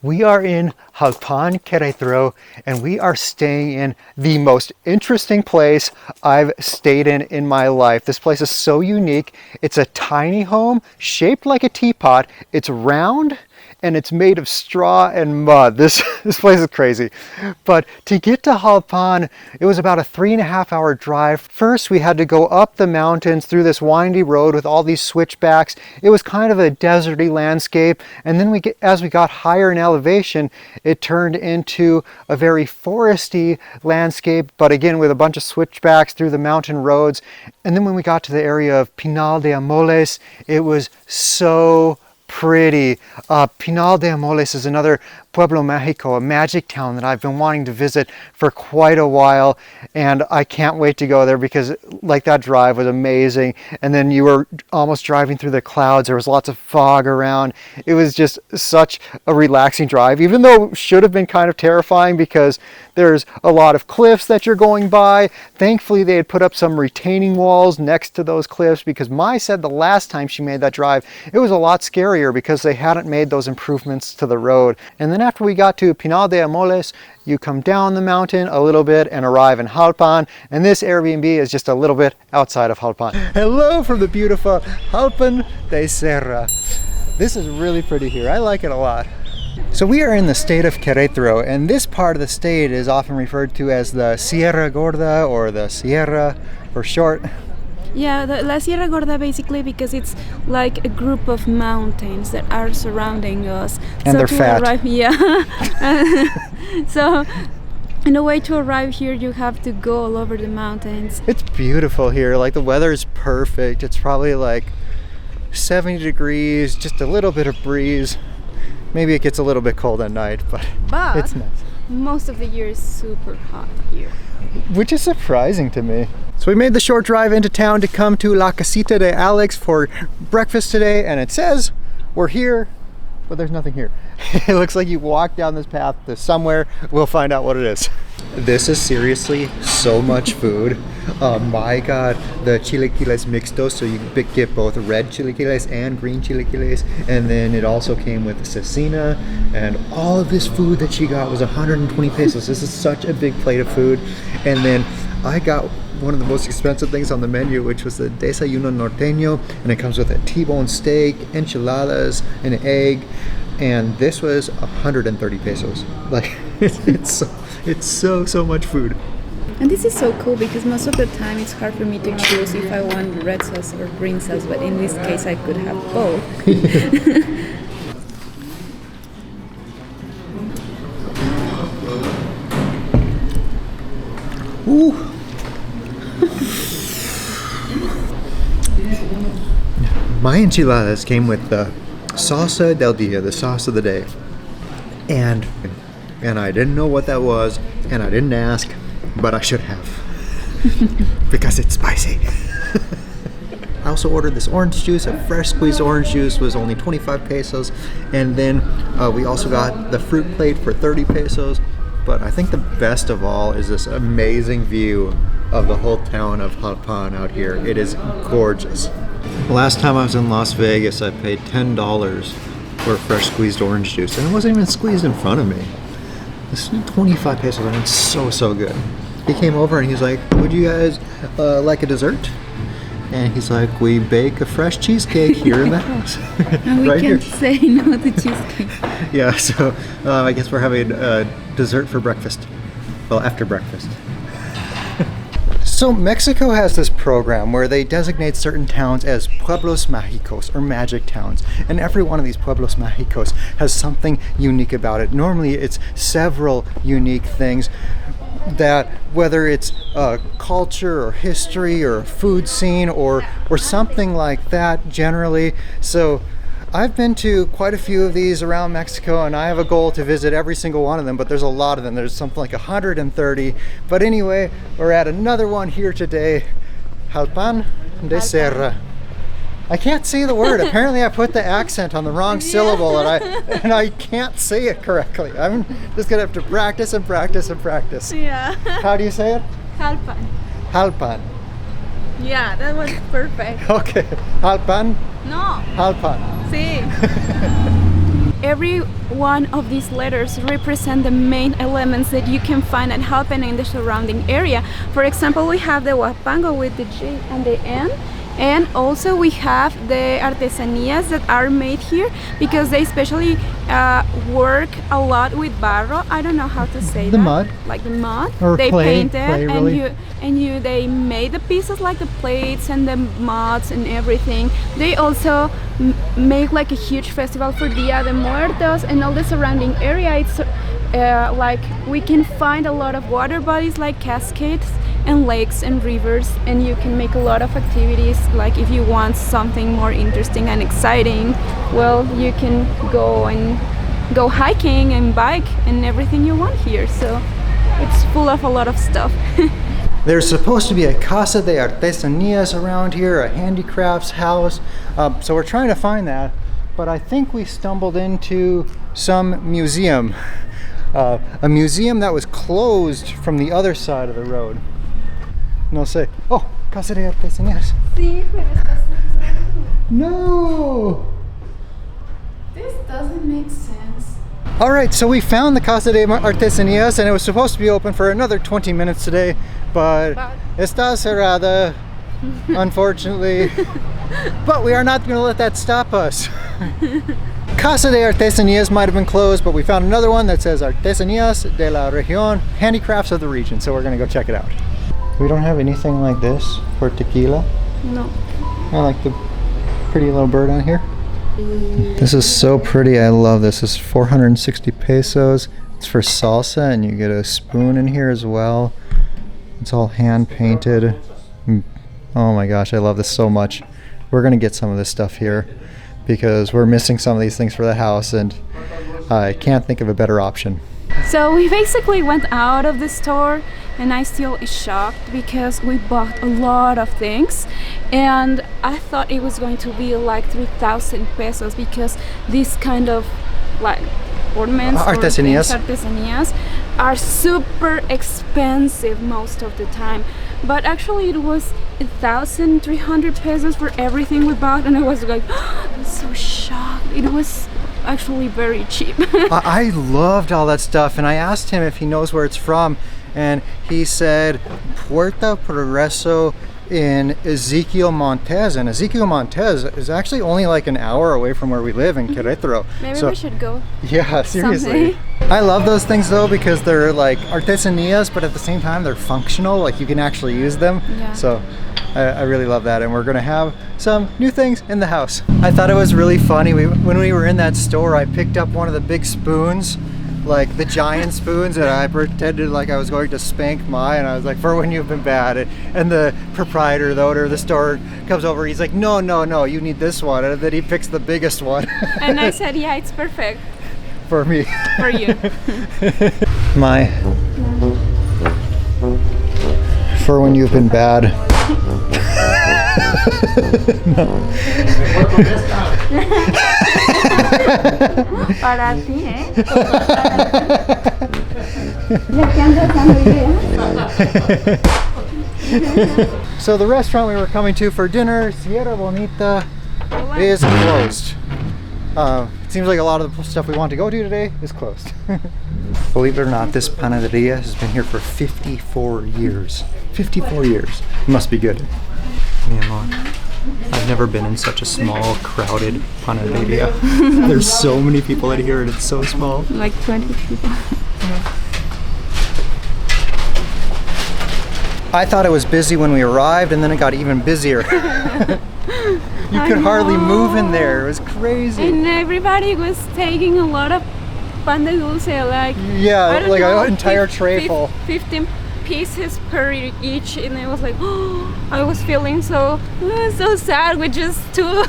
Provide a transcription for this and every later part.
We are in Jalpan, Queretaro, and we are staying in the most interesting place I've stayed in my life. This place is so unique. It's a tiny home shaped like a teapot. It's round and it's made of straw and mud. This place is crazy. But to get to Jalpan, it was about a 3.5 hour drive. First, we had to go up the mountains through this windy road with all these switchbacks. It was kind of a deserty landscape. And then as we got higher in elevation, it turned into a very foresty landscape, but again with a bunch of switchbacks through the mountain roads. And then when we got to the area of Pinal de Amoles, it was so pretty. Pinal de Amoles is another Pueblo Mágico, a magic town that I've been wanting to visit for quite a while, and I can't wait to go there because like that drive was amazing. And then you were almost driving through the clouds. There was lots of fog around. It was just such a relaxing drive, even though it should have been kind of terrifying because there's a lot of cliffs that you're going by. Thankfully, they had put up some retaining walls next to those cliffs because Mai said the last time she made that drive, it was a lot scarier because they hadn't made those improvements to the road. And then after we got to Pinal de Amoles, you come down the mountain a little bit and arrive in Jalpan, and this Airbnb is just a little bit outside of Jalpan. Hello from the beautiful Jalpan de Serra. This is really pretty here. I like it a lot. So we are in the state of Queretaro, and this part of the state is often referred to as the Sierra Gorda or the Sierra for short. Yeah, the La Sierra Gorda basically because it's like a group of mountains that are surrounding us. And they're fat. So in a way to arrive here you have to go all over the mountains. It's beautiful here, like the weather is perfect. It's probably like 70 degrees, just a little bit of breeze. Maybe it gets a little bit cold at night, but it's nice. Most of the year is super hot here. Which is surprising to me. So we made the short drive into town to come to La Casita de Alex for breakfast today, and it says we're here, but there's nothing here. It looks like you walk down this path to somewhere. We'll find out what it is. This is seriously so much food. My God, the chilaquiles mixtos, so you get both red chilaquiles and green chilaquiles, and then it also came with cecina, and all of this food that she got was 120 pesos. This is such a big plate of food. And then I got one of the most expensive things on the menu, which was the desayuno norteño, and it comes with a T-bone steak, enchiladas, an egg, and this was 130 pesos. Like it's so much food. And this is so cool because most of the time it's hard for me to choose if I want red sauce or green sauce, but in this case I could have both. Ooh. My enchiladas came with the salsa del dia, the sauce of the day, and I didn't know what that was, and I didn't ask, but I should have because it's spicy. I also ordered this orange juice. A fresh squeezed orange juice was only 25 pesos, and then we also got the fruit plate for 30 pesos. But I think the best of all is this amazing view of the whole town of Jalpan out here. It is gorgeous. Last time I was in Las Vegas, I paid $10 for fresh squeezed orange juice, and it wasn't even squeezed in front of me. This is 25 pesos, and it's so good. He came over and he's like, "Would you guys like a dessert?" And he's like, "We bake a fresh cheesecake here in the house." And we right can't here. say no to cheesecake. Yeah, so I guess we're having dessert for breakfast. Well, after breakfast. So Mexico has this program where they designate certain towns as pueblos mágicos, or magic towns. And every one of these pueblos mágicos has something unique about it. Normally it's several unique things that, whether it's culture or history or food scene or something like that generally. So I've been to quite a few of these around Mexico, and I have a goal to visit every single one of them, but there's a lot of them. There's something like 130. But anyway, we're at another one here today, Jalpan de Serra. I can't say the word. Apparently I put the accent on the wrong syllable, and I can't say it correctly. I'm just gonna have to practice and practice and practice. Yeah. How do you say it? Jalpan. Jalpan. Yeah, that was perfect. Okay. Jalpan. No. Jalpan. Sí. every one of these letters represent the main elements that you can find at Jalpan in the surrounding area. For example, we have the Huapango with the J and the N. And also we have the artesanías that are made here because they especially work a lot with barro. I don't know how to say the that. mud. Like the mud. Or they clay, painted really. and they made the pieces like the plates and the muds and everything. They also make like a huge festival for Dia de Muertos and all the surrounding area. It's like we can find a lot of water bodies like cascades and lakes and rivers, and you can make a lot of activities. Like if you want something more interesting and exciting, well, you can go hiking and bike and everything you want here. So it's full of a lot of stuff. There's supposed to be a Casa de Artesanías around here, a handicrafts house. So we're trying to find that, but I think we stumbled into some museum. A museum that was closed from the other side of the road. No sé. Oh, Casa de Artesanías. Sí, pero está cerrado. No! This doesn't make sense. All right, so we found the Casa de Artesanías and it was supposed to be open for another 20 minutes today, but está cerrada, unfortunately. But we are not going to let that stop us. Casa de Artesanías might have been closed, but we found another one that says Artesanías de la Región, handicrafts of the region, so we're going to go check it out. We don't have anything like this for tequila. No. I like the pretty little bird on here. This is so pretty. I love this. This is 460 pesos. It's for salsa, and you get a spoon in here as well. It's all hand painted. Oh my gosh, I love this so much. We're gonna get some of this stuff here because we're missing some of these things for the house, and I can't think of a better option. So we basically went out of the store, and I still is shocked because we bought a lot of things, and I thought it was going to be like 3,000 pesos because this kind of like ornaments artesanías are super expensive most of the time, but actually it was 1,300 pesos for everything we bought, and I was like, oh, I'm so shocked. It was actually very cheap. I loved all that stuff, and I asked him if he knows where it's from, and he said Puerto Progreso in Ezequiel Montes, and Ezequiel Montes is actually only like an hour away from where we live in Queretaro. Maybe we should go. Yeah, seriously. I love those things though because they're like artesanías, but at the same time they're functional, like you can actually use them. Yeah. So I really love that, and we're gonna have some new things in the house. I thought it was really funny. When we were in that store, I picked up one of the big spoons, like the giant spoons, and I pretended like I was going to spank Mai, and I was like, for when you've been bad. And the proprietor, the owner of the store, comes over, he's like, no, you need this one, and then he picks the biggest one. And I said, yeah, it's perfect. For me. For you. Mai. For when you've been bad. Para ti, ¿eh? So the restaurant we were coming to for dinner, Sierra Bonita, is closed. It seems like a lot of the stuff we want to go to today is closed. Believe it or not, this panaderia has been here for 54 years. 54 years. It must be good. Mi amor, I've never been in such a small, crowded panaderia. There's so many people in here and it's so small. Like 20 people. I thought it was busy when we arrived, and then it got even busier. You could hardly move in there. It was crazy. And everybody was taking a lot of pan de dulce, like like an entire tray full. 15 pieces per each, and I was like, oh, I was feeling so sad with just two.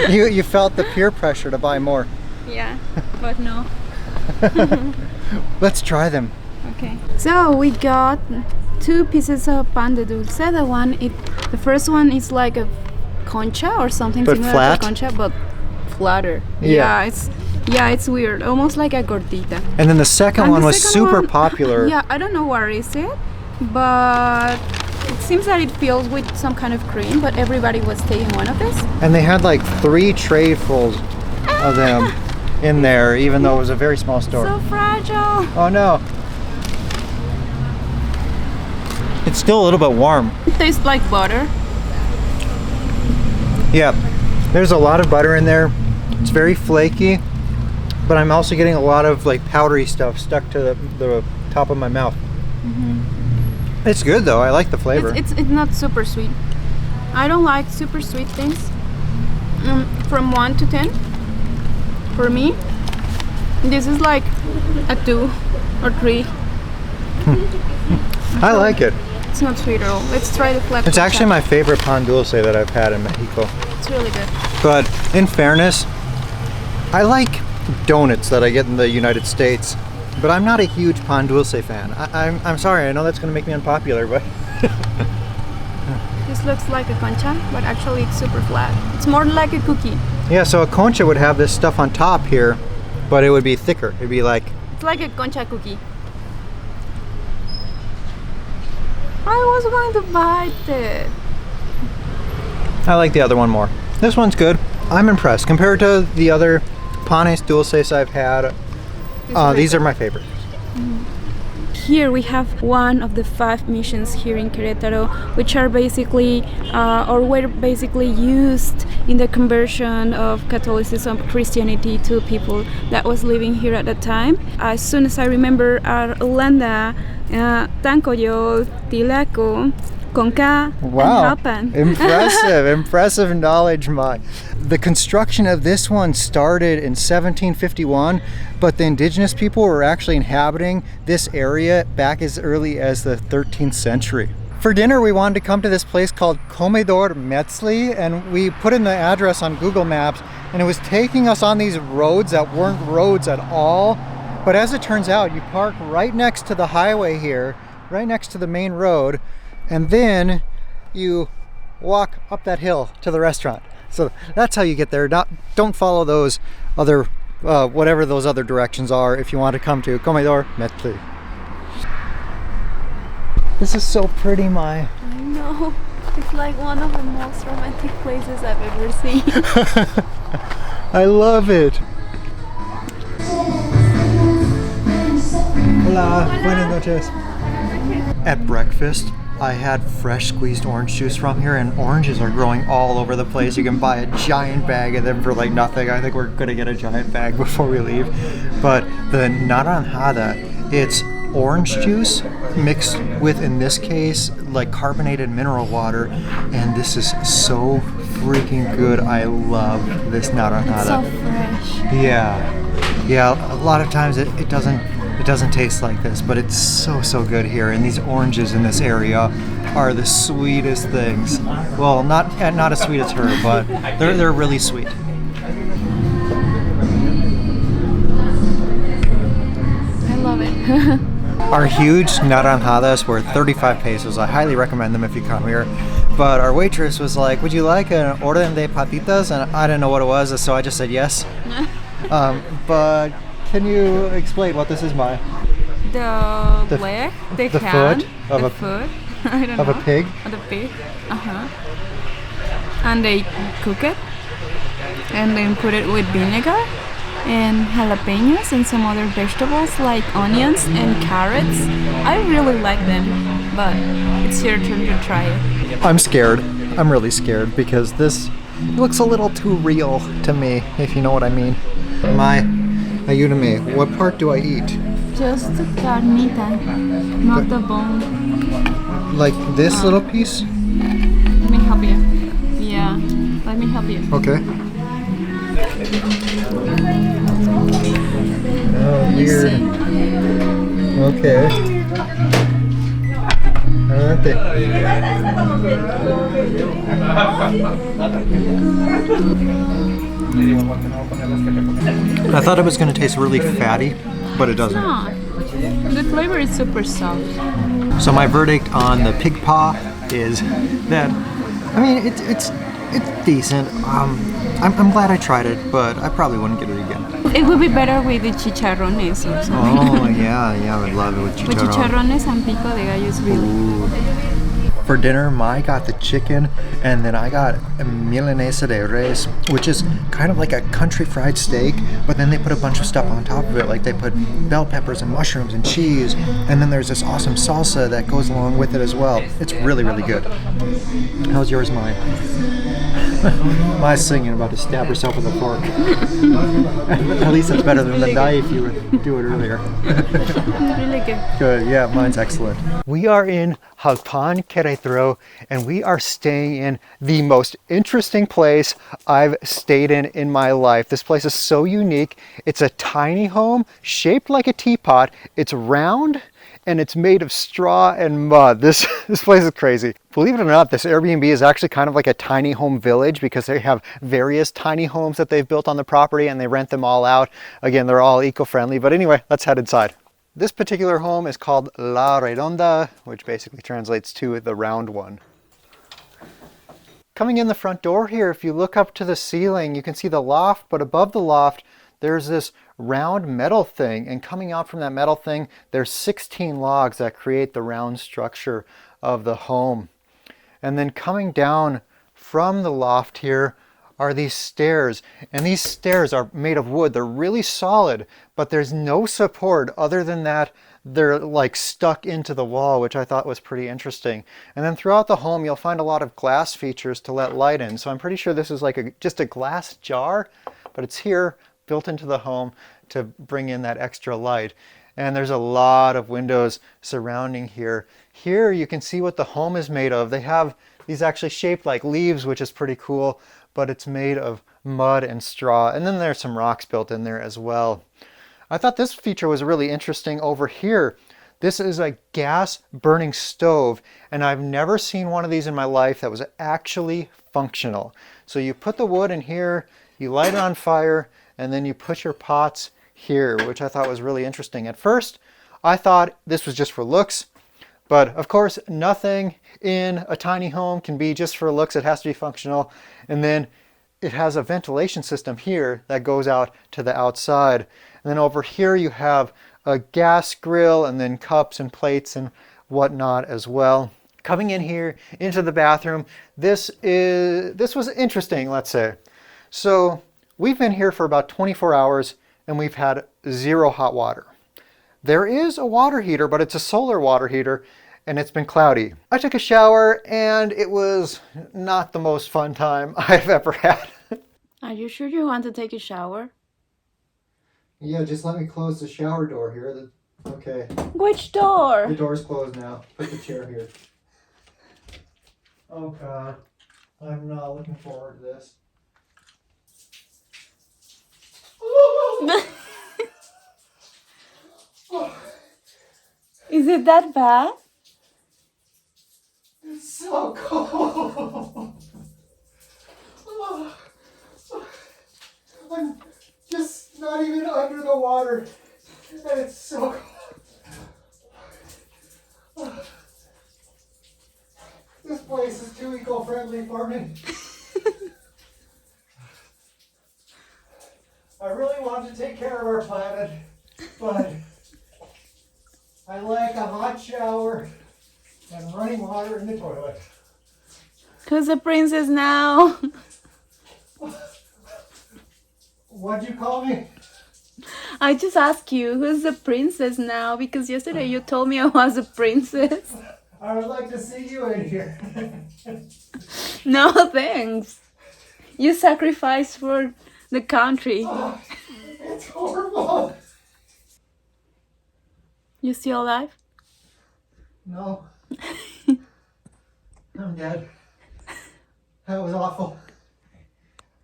You felt the peer pressure to buy more. Yeah, but no. Let's try them. Okay. So we got 2 pieces of pan de dulce. The first one is like a concha or something But similar flat? to concha, but flatter. Yeah. It's weird, almost like a gordita. And then the second And one the was second super one- popular. Yeah, I don't know what is it, but it seems that it fills with some kind of cream, but everybody was taking one of this. And they had like 3 trayfuls. of them in there, even though it was a very small store. So fragile. Oh no. It's still a little bit warm. It tastes like butter. Yeah, there's a lot of butter in there. It's very flaky, but I'm also getting a lot of like powdery stuff stuck to the top of my mouth. It's good though. I like the flavor. It's not super sweet. I don't like super sweet things. From 1 to 10, for me, this is like a 2 or 3. I like it. It's not sweet at all. Let's try the flat. It's actually my favorite pan dulce that I've had in Mexico. It's really good. But in fairness, I like donuts that I get in the United States, but I'm not a huge pan dulce fan. I'm sorry, I know that's going to make me unpopular, but This looks like a concha, but actually it's super flat. It's more like a cookie. yeah, so a concha would have this stuff on top here, but it would be thicker. It'd be like, It's like a concha cookie. I was going to bite it. I like the other one more. This one's good. I'm impressed. Compared to the other panes dulces I've had, these are my favorites. Here we have one of the 5 missions here in Querétaro, which are basically, or were basically used in the conversion of Catholicism, Christianity to people that was living here at the time. As soon as I remember, are Landa, Tancoyo, Tilaco, Conca, Wow, and Jalpan. impressive knowledge, Mai. The construction of this one started in 1751, but the indigenous people were actually inhabiting this area back as early as the 13th century. For dinner, we wanted to come to this place called Comedor Metzli, and we put in the address on Google Maps, and it was taking us on these roads that weren't roads at all. But as it turns out, you park right next to the highway here, right next to the main road, and then you walk up that hill to the restaurant. So that's how you get there. Don't follow those other, whatever those other directions are if you want to come to Comedor Metzli. This is so pretty, Mai. I know. It's like one of the most romantic places I've ever seen. I love it. Hola, buenas noches. At breakfast, I had fresh squeezed orange juice from here, and oranges are growing all over the place. You can buy a giant bag of them for like nothing. I think we're gonna get a giant bag before we leave. But the naranjada, it's orange juice mixed with, in this case, like carbonated mineral water, and this is so freaking good. I love this naranjada. It's so fresh. Yeah, a lot of times it doesn't taste like this, but it's so good here. And these oranges in this area are the sweetest things. Well, not as sweet as her, but they're really sweet. I love it. Our huge naranjadas were 35 pesos. I highly recommend them if you come here. But our waitress was like, "Would you like an orden de patitas?" And I didn't know what it was, so I just said yes. But can you explain what this is, Mai? The leg, the hand, foot of the a foot. I don't of know. a pig. Of the pig. And they cook it, and then put it with vinegar and jalapenos and some other vegetables like onions and carrots. I really like them, but it's your turn to try it. I'm scared. I'm really scared because this looks a little too real to me, if you know what I mean. Mai, ayúdame. What part do I eat? Just the carnita, not the bone. Like this little piece? Let me help you. Yeah, let me help you. Okay. Oh, weird. Okay. I thought it was going to taste really fatty, but it doesn't. No, the flavor is super soft. So my verdict on the pig paw is that, I mean, it's decent. I'm glad I tried it, but I probably wouldn't get it again. It would be better with the chicharrones or something. Oh yeah, I would love it with chicharrones. With chicharrones and pico de gallo is really. Ooh. For dinner, Mai got the chicken, and then I got a milanesa de res, which is kind of like a country fried steak, but then they put a bunch of stuff on top of it, like they put bell peppers and mushrooms and cheese, and then there's this awesome salsa that goes along with it as well. It's really, really good. How's yours, Mai? Mai's singing, about to stab herself with a fork. At least it's better than the knife you would do it earlier. Really good. Good, yeah, mine's excellent. We are in Jalpan, Queretaro, and we are staying in the most interesting place I've stayed in my life. This place is so unique. It's a tiny home shaped like a teapot. It's round and it's made of straw and mud. This place is crazy. Believe it or not, this Airbnb is actually kind of like a tiny home village because they have various tiny homes that they've built on the property and they rent them all out. Again, they're all eco-friendly, but anyway, let's head inside. This particular home is called La Redonda, which basically translates to the round one. Coming in the front door here, if you look up to the ceiling, you can see the loft, but above the loft, there's this round metal thing, and coming out from that metal thing, there's 16 logs that create the round structure of the home. And then coming down from the loft here are these stairs, and these stairs are made of wood. They're really solid, but there's no support other than that they're like stuck into the wall, which I thought was pretty interesting. And then throughout the home, you'll find a lot of glass features to let light in. So I'm pretty sure this is like just a glass jar, but it's here built into the home to bring in that extra light. And there's a lot of windows surrounding here. Here you can see what the home is made of. They have these actually shaped like leaves, which is pretty cool, but it's made of mud and straw. And then there's some rocks built in there as well. I thought this feature was really interesting over here. This is a gas burning stove, and I've never seen one of these in my life that was actually functional. So you put the wood in here, you light it on fire, and then you put your pots here, which I thought was really interesting. At first, I thought this was just for looks, but of course, nothing in a tiny home can be just for looks. It has to be functional. And then it has a ventilation system here that goes out to the outside. And then over here you have a gas grill and then cups and plates and whatnot as well. Coming in here into the bathroom, this was interesting, let's say. So we've been here for about 24 hours and we've had zero hot water. There is a water heater, but it's a solar water heater and it's been cloudy. I took a shower and it was not the most fun time I've ever had. Are you sure you want to take a shower? Yeah, just let me close the shower door here. Okay. Which door? The door's closed now. Put the chair here. Oh God, I'm not looking forward to this. Is it that bad? It's so cold. I'm just not even under the water, and it's so cold. This place is too eco-friendly for me. I really want to take care of our planet, but I like a hot shower and running water in the toilet. Who's the princess now? What'd you call me? I just asked you, who's the princess now? Because yesterday you told me I was a princess. I would like to see you in here. No, thanks. You sacrificed for the country. Oh, it's horrible. You still alive? No. I'm dead. That was awful.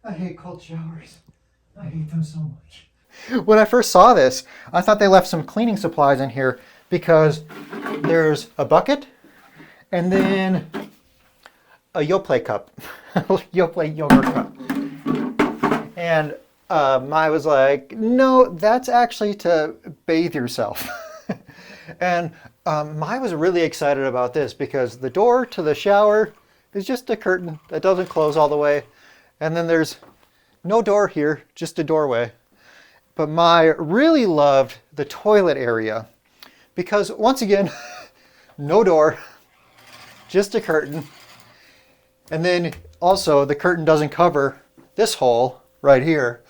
I hate cold showers. I hate them so much. When I first saw this, I thought they left some cleaning supplies in here because there's a bucket and then a Yoplait cup, Yoplait yogurt cup. And Mai was like, no, that's actually to bathe yourself. And Mai was really excited about this because the door to the shower is just a curtain that doesn't close all the way. And then there's no door here, just a doorway. But Mai really loved the toilet area because once again, no door. just a curtain. And then also the curtain doesn't cover this hole right here.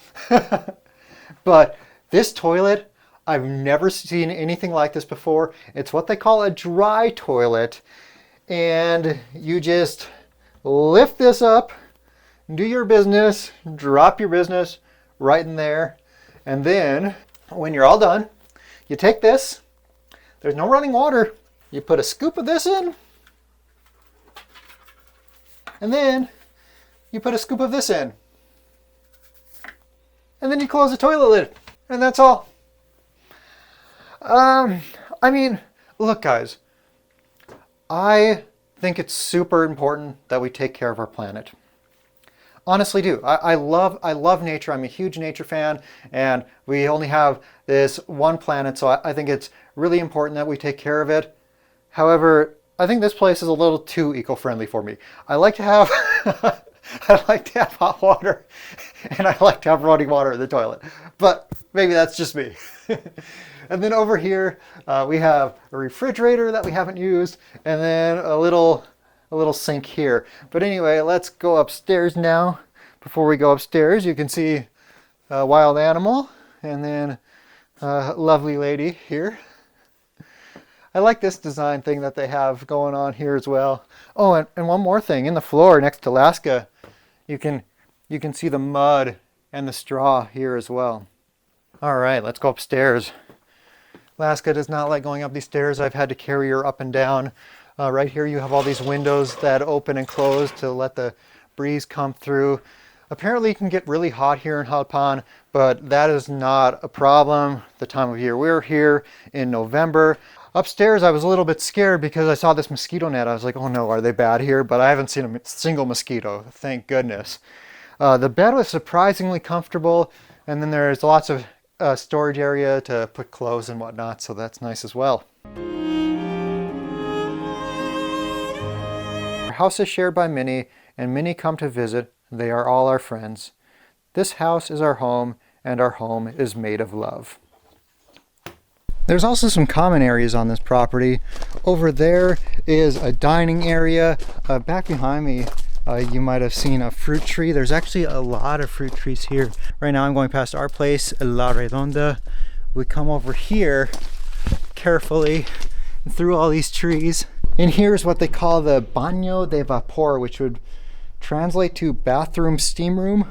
But this toilet, I've never seen anything like this before. It's what they call a dry toilet. And you just lift this up, do your business, drop your business right in there. And then when you're all done, you take this, there's no running water. You put a scoop of this in, and then you put a scoop of this in. And then you close the toilet lid, and that's all. I mean, look guys, I think it's super important that we take care of our planet. Honestly do. I love nature. I'm a huge nature fan, and we only have this one planet, so I think it's really important that we take care of it. However, I think this place is a little too eco-friendly for me. I like to have I like to have hot water, and I like to have running water in the toilet. But maybe that's just me. And then over here, we have a refrigerator that we haven't used, and then a little sink here. But anyway, let's go upstairs now. Before we go upstairs, you can see a wild animal, and then a lovely lady here. I like this design thing that they have going on here as well. Oh, and one more thing. In the floor next to Laska, you can see the mud and the straw here as well. All right, let's go upstairs. Laska does not like going up these stairs. I've had to carry her up and down. Right here you have all these windows that open and close to let the breeze come through. Apparently it can get really hot here in Jalpan, but that is not a problem the time of year. We're here in November. Upstairs I was a little bit scared because I saw this mosquito net. I was like, oh no, are they bad here? But I haven't seen a single mosquito, thank goodness. The bed was surprisingly comfortable, and then there's lots of storage area to put clothes and whatnot, so that's nice as well. Our house is shared by many, and many come to visit. They are all our friends. This house is our home, and our home is made of love. There's also some common areas on this property. Over there is a dining area. Back behind me, you might have seen a fruit tree. There's actually a lot of fruit trees here. Right now I'm going past our place, La Redonda. We come over here carefully through all these trees. And here's what they call the baño de vapor, which would translate to bathroom steam room.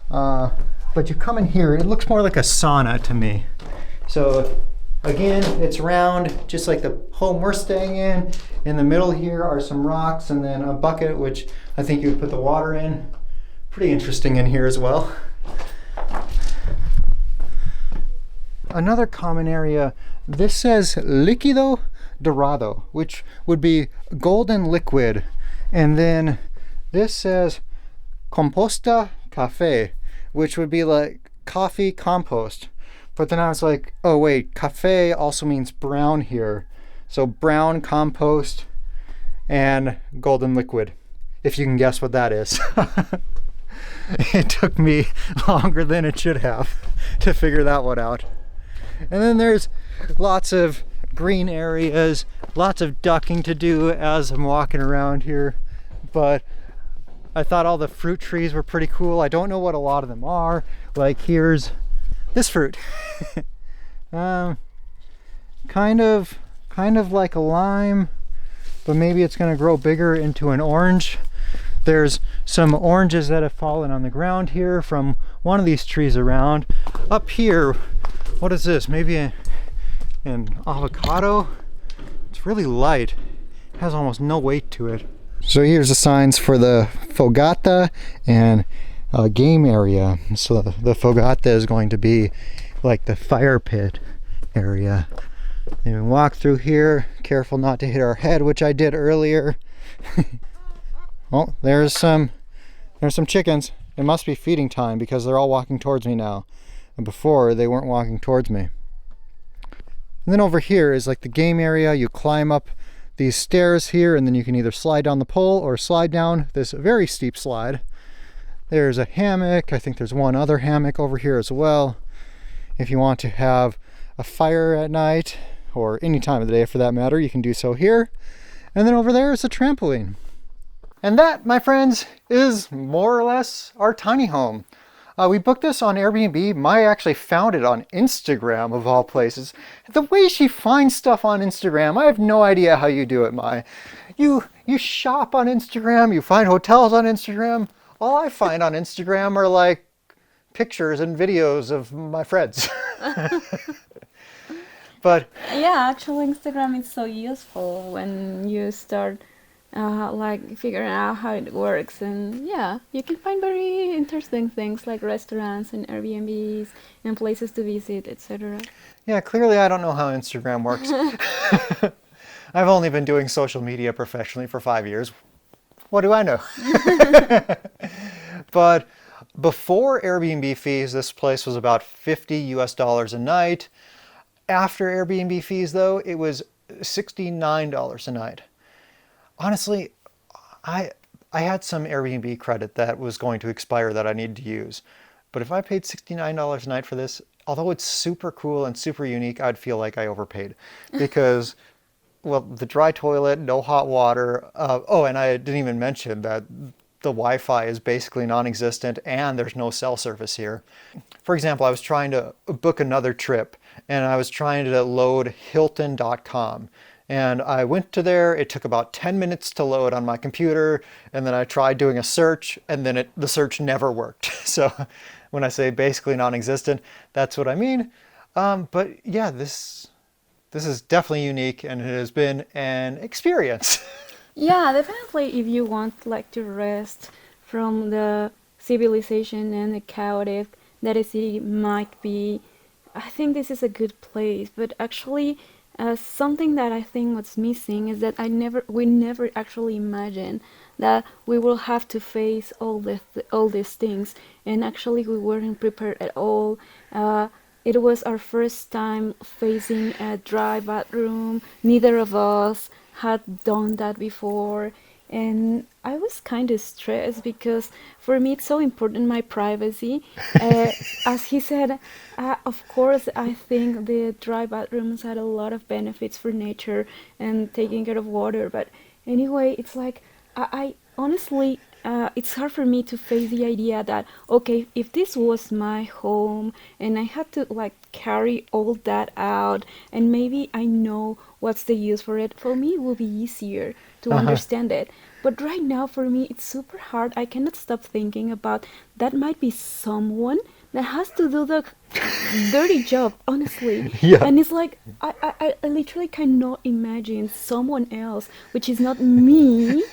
But you come in here, it looks more like a sauna to me. So again, it's round, just like the home we're staying in. In the middle here are some rocks, and then a bucket, which I think you would put the water in. Pretty interesting in here as well. Another common area, this says líquido dorado, which would be golden liquid. And then this says composta café, which would be like coffee compost. But then I was like, oh wait, café also means brown here. So brown compost and golden liquid, if you can guess what that is. It took me longer than it should have to figure that one out. And then there's lots of green areas, lots of ducking to do as I'm walking around here. But I thought all the fruit trees were pretty cool. I don't know what a lot of them are. Like here's this fruit. Kind of like a lime, but maybe it's going to grow bigger into an orange. There's some oranges that have fallen on the ground here from one of these trees around. Up here, what is this? Maybe an avocado? It's really light. It has almost no weight to it. So here's the signs for the fogata and game area. So the fogata is going to be like the fire pit area. And we walk through here, careful not to hit our head, which I did earlier. Oh, there's some chickens. It must be feeding time because they're all walking towards me now. And before they weren't walking towards me. And then over here is like the game area. You climb up these stairs here, and then you can either slide down the pole or slide down this very steep slide. There's a hammock. I think there's one other hammock over here as well. If you want to have a fire at night, or any time of the day for that matter, you can do so here. And then over there is a trampoline. And that, my friends, is more or less our tiny home. We booked this on Airbnb. Maya actually found it on Instagram, of all places. The way she finds stuff on Instagram, I have no idea how you do it, Maya. You shop on Instagram, you find hotels on Instagram. All I find on Instagram are like pictures and videos of my friends. But Yeah, actually, Instagram is so useful when you start like figuring out how it works, and yeah, you can find very interesting things like restaurants and Airbnbs and places to visit, etc. yeah, clearly I don't know how Instagram works. I've only been doing social media professionally for 5 years. What do I know? But before Airbnb fees, this place was about $50 a night. After Airbnb fees, though, it was $69 a night. Honestly, I had some Airbnb credit that was going to expire that I needed to use. But if I paid $69 a night for this, although it's super cool and super unique, I'd feel like I overpaid. Because, well, the dry toilet, no hot water. Oh, and I didn't even mention that the Wi-Fi is basically non-existent and there's no cell service here. For example, I was trying to book another trip and I was trying to load Hilton.com. And I went to there, it took about 10 minutes to load on my computer, and then I tried doing a search, and then the search never worked. So when I say basically non-existent, that's what I mean. But yeah, this is definitely unique, and it has been an experience. Yeah, definitely. If you want like to rest from the civilization and the chaotic that a city might be, I think this is a good place. But actually, something that I think what's missing is that we never actually imagined that we will have to face all these things, and actually we weren't prepared at all. It was our first time facing a dry bathroom. Neither of us had done that before, and I was kind of stressed because for me it's so important my privacy. As he said, of course I think the dry bathrooms had a lot of benefits for nature and taking care of water, but anyway, it's like I honestly it's hard for me to face the idea that okay, if this was my home and I had to like carry all that out, and maybe I know what's the use for it, for me it will be easier to understand it. But right now for me it's super hard. I cannot stop thinking about that might be someone that has to do the dirty job, honestly. Yeah. And it's like I literally cannot imagine someone else, which is not me,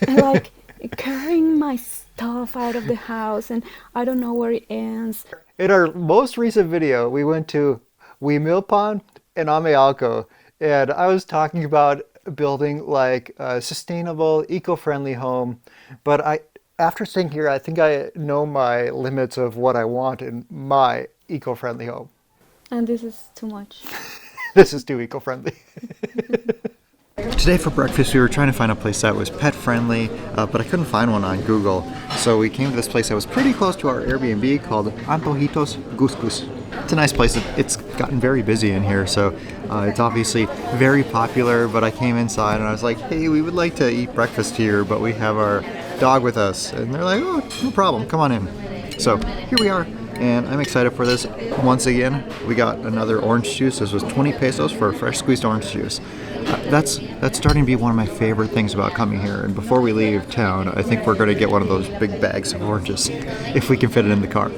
like carrying my stuff out of the house, and I don't know where it ends. In our most recent video, we went to Huimilpan and Amealco, and I was talking about building like a sustainable, eco-friendly home. But after staying here, I think I know my limits of what I want in my eco-friendly home. And this is too much. This is too eco-friendly. Today for breakfast we were trying to find a place that was pet friendly, but I couldn't find one on Google. So we came to this place that was pretty close to our Airbnb called Antojitos Gusgus. It's a nice place. It's gotten very busy in here, so it's obviously very popular, but I came inside and I was like, hey, we would like to eat breakfast here, but we have our dog with us. And they're like, oh, no problem, come on in. So here we are, and I'm excited for this. Once again, we got another orange juice. This was 20 pesos for a fresh squeezed orange juice. That's starting to be one of my favorite things about coming here. And before we leave town, I think we're going to get one of those big bags of oranges, if we can fit it in the car.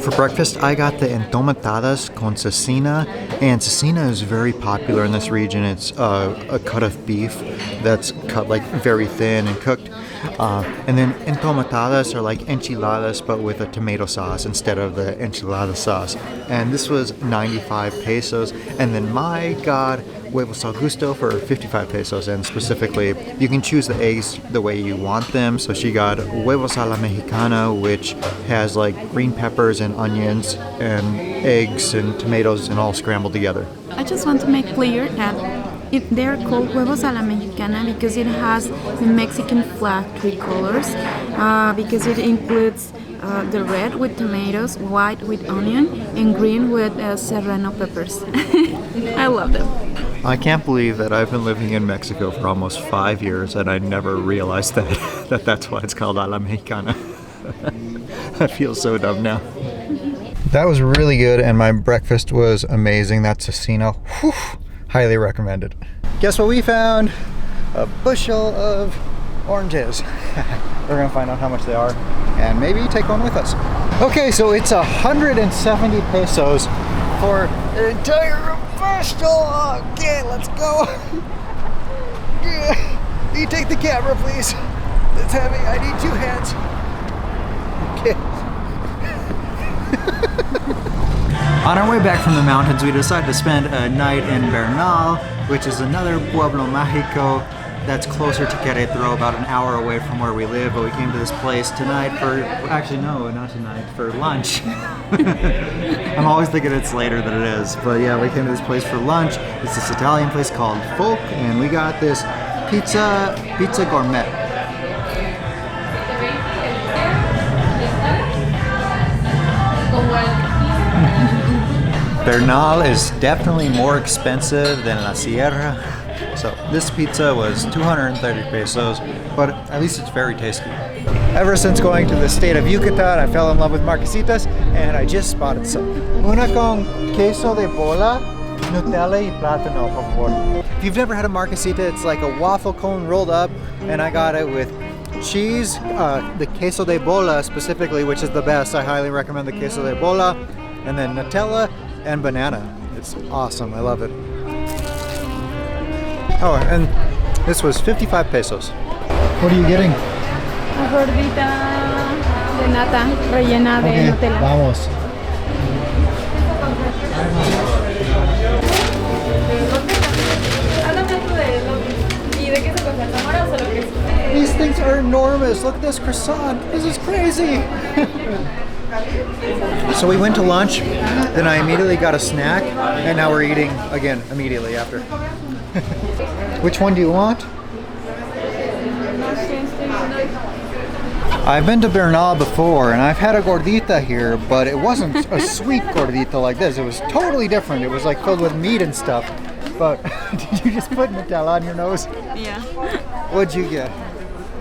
For breakfast, I got the entomatadas con cecina, and cecina is very popular in this region. It's a cut of beef that's cut like very thin and cooked. And then entomatadas are like enchiladas, but with a tomato sauce instead of the enchilada sauce. And this was 95 pesos. And then my God, huevos al gusto for 55 pesos. And specifically, you can choose the eggs the way you want them. So she got huevos a la mexicana, which has like green peppers and onions and eggs and tomatoes and all scrambled together. I just want to make clear that they're called huevos a la mexicana because it has the Mexican flag 3 colors, because it includes the red with tomatoes, white with onion, and green with serrano peppers. I love them. I can't believe that I've been living in Mexico for almost 5 years and I never realized that that's why it's called a la mexicana. I feel so dumb now. That was really good, and my breakfast was amazing. That cecina, whew, highly recommended. Guess what we found? A bushel of oranges. We're gonna find out how much they are and maybe take one with us. Okay, so it's 170 pesos for an entire bushel. Okay, let's go. You take the camera, please. It's heavy. I need 2 hands. Okay. On our way back from the mountains, we decided to spend a night in Bernal, which is another pueblo mágico that's closer to Queretaro, about an hour away from where we live. But we came to this place tonight for, actually no, not tonight, for lunch. I'm always thinking it's later than it is. But yeah, we came to this place for lunch. It's this Italian place called Folk, and we got this pizza gourmet. Bernal is definitely more expensive than La Sierra. So this pizza was 230 pesos, but at least it's very tasty. Ever since going to the state of Yucatan, I fell in love with marquesitas, and I just spotted some. Una con queso de bola, Nutella y plátano, por favor. If you've never had a marquesita, it's like a waffle cone rolled up, and I got it with cheese, the queso de bola specifically, which is the best. I highly recommend the queso de bola, and then Nutella and banana. It's awesome. I love it. Oh, and this was 55 pesos. What are you getting? Una gordita de nata rellena de Nutella. Vamos. These things are enormous. Look at this croissant. This is crazy. So we went to lunch, then I immediately got a snack, and now we're eating again immediately after. Which one do you want? I've been to Bernal before, and I've had a gordita here, but it wasn't a sweet gordita like this. It was totally different. It was like filled with meat and stuff. But did you just put Nutella on your nose? Yeah. What'd you get?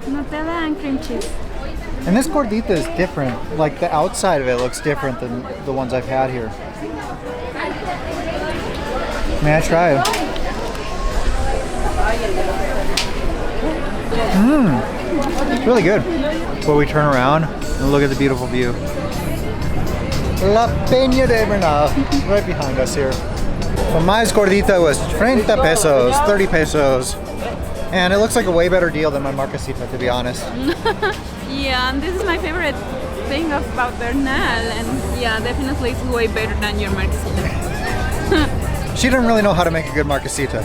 Nutella and cream cheese. And this gordita is different. Like the outside of it looks different than the ones I've had here. May I try it? It's really good. But we turn around and look at the beautiful view. La Peña de Bernal, right behind us here. So my gordita was 30 pesos, 30 pesos. And it looks like a way better deal than my marquesita, to be honest. Yeah, and this is my favorite thing about Bernal, and yeah, definitely it's way better than your marquesita. She didn't really know how to make a good marquesita.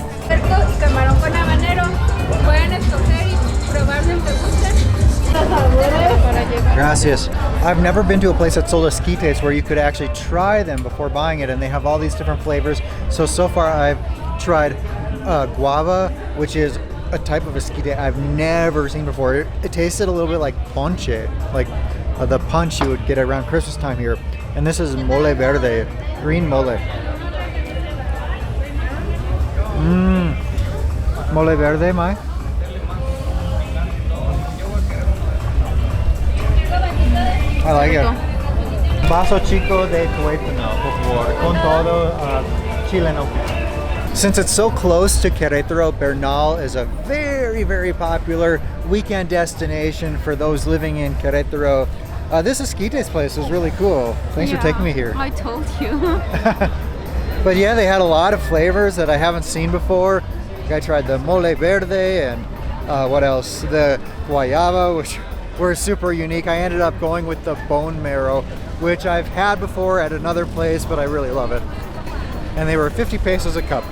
Gracias. I've never been to a place that sold esquites where you could actually try them before buying it, and they have all these different flavors. So far I've tried guava, which is a type of esquite I've never seen before. It tasted a little bit like ponche, like the punch you would get around Christmas time here. And this is mole verde, green mole. Mole verde, Mai? I like it. Vaso chico de tuétano, por favor, con todo chileno. Since it's so close to Queretaro, Bernal is a very, very popular weekend destination for those living in Queretaro. This esquites place is really cool. Thanks for taking me here. I told you. But yeah, they had a lot of flavors that I haven't seen before. I tried the mole verde and what else? The guayaba, which were super unique. I ended up going with the bone marrow, which I've had before at another place, but I really love it. And they were 50 pesos a cup.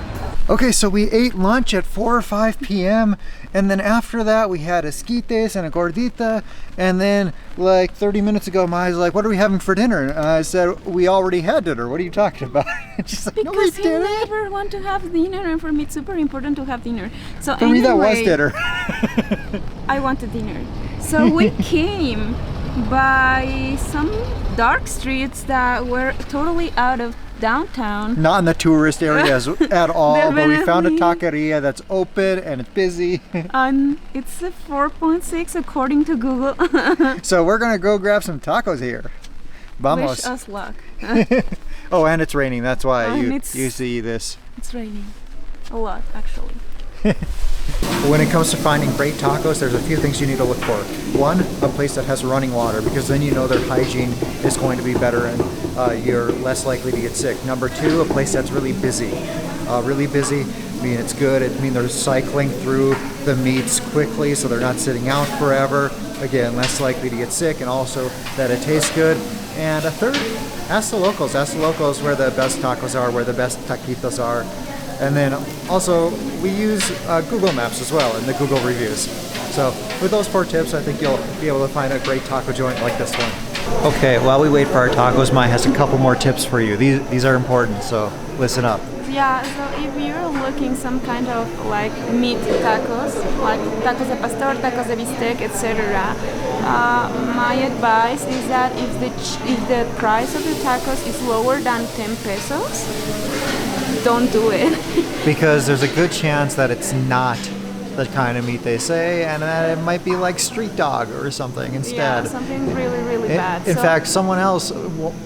Okay, so we ate lunch at 4 or 5 p.m. and then after that we had esquites and a gordita, and then like 30 minutes ago Maya's like, what are we having for dinner? And I said, we already had dinner. What are you talking about? And she's like, no, we Because I didn't. never want to have dinner, and for me it's super important to have dinner. So For me that was dinner. I wanted dinner. So we came by some dark streets that were totally out of downtown. Not in the tourist areas at all, but we found a Definitely. taqueria that's open and it's busy. And it's a 4.6 according to Google. So we're gonna go grab some tacos here. Vamos. Wish us luck. Oh, and it's raining. That's why And you it's- see this. It's raining a lot, actually. When it comes to finding great tacos, there's a few things you need to look for. One, a place that has running water, because then you know their hygiene is going to be better and you're less likely to get sick. Number two, a place that's really busy. Really busy, I mean it's good. It means they're cycling through the meats quickly, so they're not sitting out forever. Again, less likely to get sick, and also that it tastes good. And a third, ask the locals. Ask the locals where the best tacos are, where the best taquitos are. And then also, we use Google Maps as well in the Google reviews. So with those 4 tips, I think you'll be able to find a great taco joint like this one. Okay, while we wait for our tacos, Mai has a couple more tips for you. These are important, so listen up. Yeah, so if you're looking some kind of like meat tacos, like tacos de pastor, tacos de bistec, etc., my advice is that if the price of the tacos is lower than 10 pesos, don't do it. Because there's a good chance that it's not the kind of meat they say, and that it might be like street dog or something instead. Yeah, something really, really bad. In So- fact, someone else,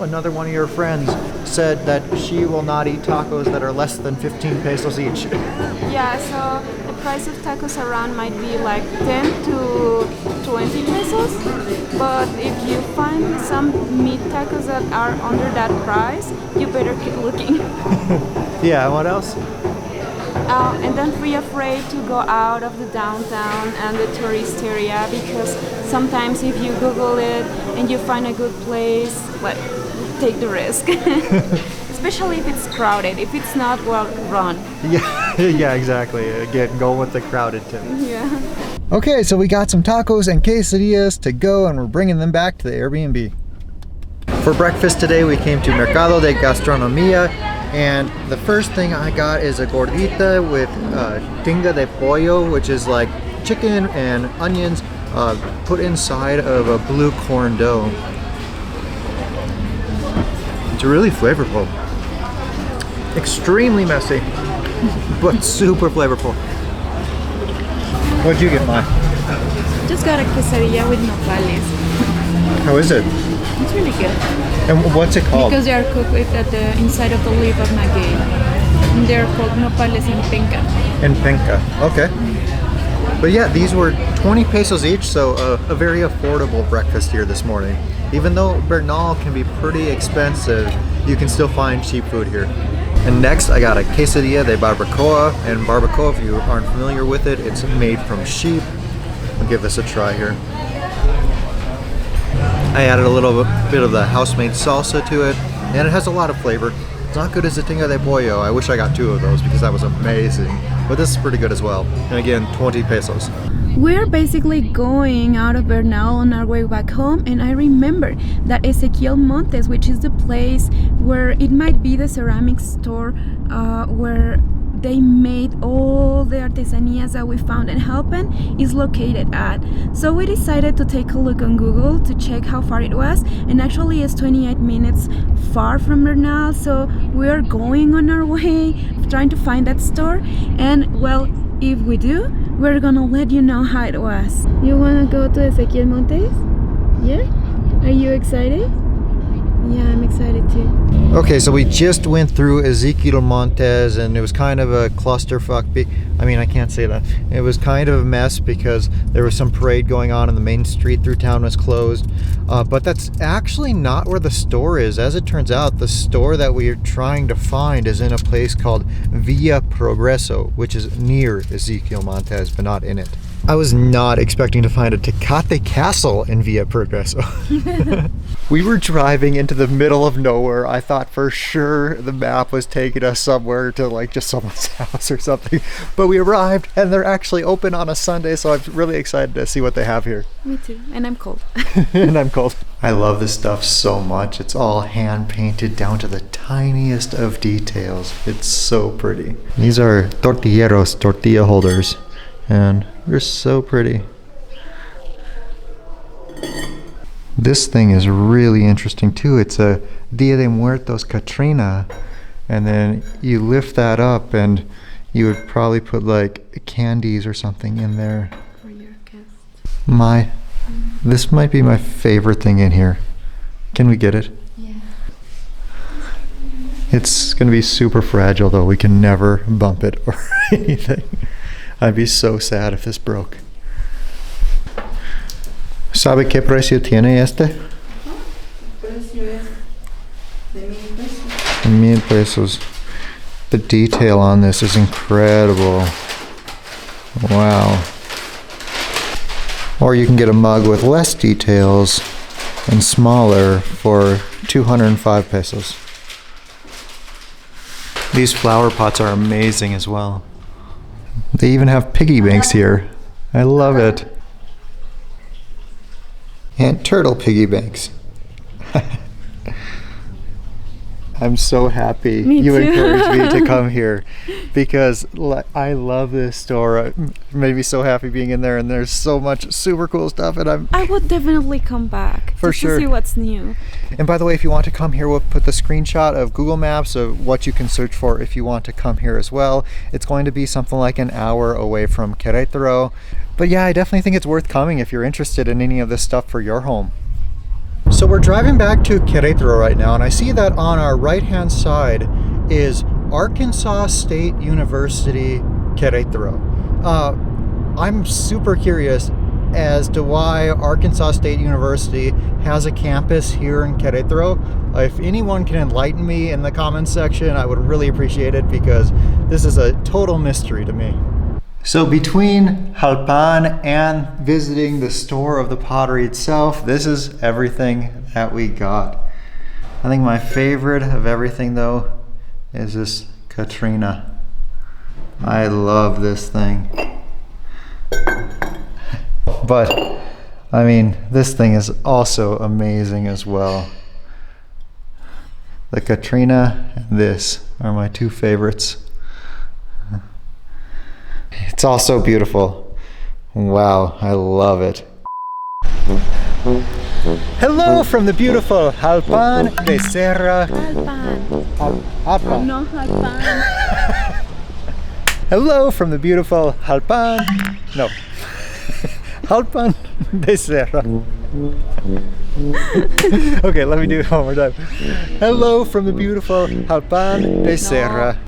another one of your friends, said that she will not eat tacos that are less than 15 pesos each. Yeah, so the price of tacos around might be like 10 to 20 pesos. But if you find some meat tacos that are under that price, you better keep looking. Yeah, what else? And don't be afraid to go out of the downtown and the tourist area, because sometimes if you Google it and you find a good place, like, take the risk. Especially if it's crowded. If it's not, well, run. Yeah, yeah, exactly. Again, go with the crowded tip. Yeah. Okay, so we got some tacos and quesadillas to go, and we're bringing them back to the Airbnb. For breakfast today, we came to Mercado de Gastronomía, and the first thing I got is a gordita with tinga de pollo, which is like chicken and onions put inside of a blue corn dough. It's really flavorful. Extremely messy, but super flavorful. What'd you get, Mai? Just got a quesadilla with nopales. How is it? It's really good. And what's it called? Because they are cooked at the inside of the leaf of maguey. And they're called nopales en penca. In penca. Okay. But yeah, these were 20 pesos each, so a very affordable breakfast here this morning. Even though Bernal can be pretty expensive, you can still find cheap food here. And next, I got a quesadilla de barbacoa. And barbacoa, if you aren't familiar with it, it's made from sheep. I'll give this a try here. I added a little bit of the house-made salsa to it, and it has a lot of flavor. It's not good as the tinga de pollo. I wish I got 2 of those because that was amazing. But this is pretty good as well. And again, 20 pesos. We're basically going out of Bernal on our way back home, and I remember that Ezequiel Montes, which is the place where it might be the ceramic store where they made all the artesanias that we found in Jalpan, is located at. So we decided to take a look on Google to check how far it was, and actually it's 28 minutes far from Bernal, so we're going on our way trying to find that store. And well, if we do, we're gonna let you know how it was. You wanna go to Ezequiel Montes? Yeah? Are you excited? Yeah, I'm excited too. Okay, so we just went through Ezequiel Montes, and it was kind of a clusterfuck. I mean, I can't say that. It was kind of a mess because there was some parade going on and the main street through town was closed. But that's actually not where the store is. As it turns out, the store that we are trying to find is in a place called Villa Progreso, which is near Ezequiel Montes, but not in it. I was not expecting to find a Tecate castle in Villa Progreso. We were driving into the middle of nowhere. I thought for sure the map was taking us somewhere to like just someone's house or something. But we arrived and they're actually open on a Sunday, so I'm really excited to see what they have here. Me too, and I'm cold. And I'm cold. I love this stuff so much. It's all hand painted down to the tiniest of details. It's so pretty. These are tortilleros, tortilla holders, and they're so pretty. This thing is really interesting too. It's a Dia de Muertos Katrina, and then you lift that up and you would probably put like candies or something in there. For your guests. This might be my favorite thing in here. Can we get it? Yeah. It's gonna be super fragile though. We can never bump it or anything. I'd be so sad if this broke. ¿Sabe qué precio tiene este? Precio es de $1,000 pesos. $1,000 pesos. The detail on this is incredible. Wow. Or you can get a mug with less details and smaller for 205 pesos. These flower pots are amazing as well. They even have piggy banks here. I love it. And turtle piggy banks. I'm so happy Me you too. encouraged me to come here because I love this store. It made me so happy being in there, and there's so much super cool stuff, and I would definitely come back For just sure. to see what's new. And by the way, if you want to come here, we'll put the screenshot of Google Maps of what you can search for if you want to come here as well. It's going to be something like an hour away from Queretaro. But yeah, I definitely think it's worth coming if you're interested in any of this stuff for your home. So we're driving back to Queretaro right now, and I see that on our right-hand side is Arkansas State University, Queretaro. I'm super curious as to why Arkansas State University has a campus here in Queretaro. If anyone can enlighten me in the comments section, I would really appreciate it because this is a total mystery to me. So between Jalpan and visiting the store of the pottery itself, this is everything that we got. I think my favorite of everything though is this Katrina. I love this thing. But, I mean, this thing is also amazing as well. The Katrina and this are my two favorites. It's also beautiful. Wow, I love it. Hello from the beautiful Jalpan de Serra. Jalpan. No Jalpan. Hello from the beautiful Jalpan. No. Jalpan de Serra. Okay, let me do it one more time. Hello from the beautiful Jalpan de Serra.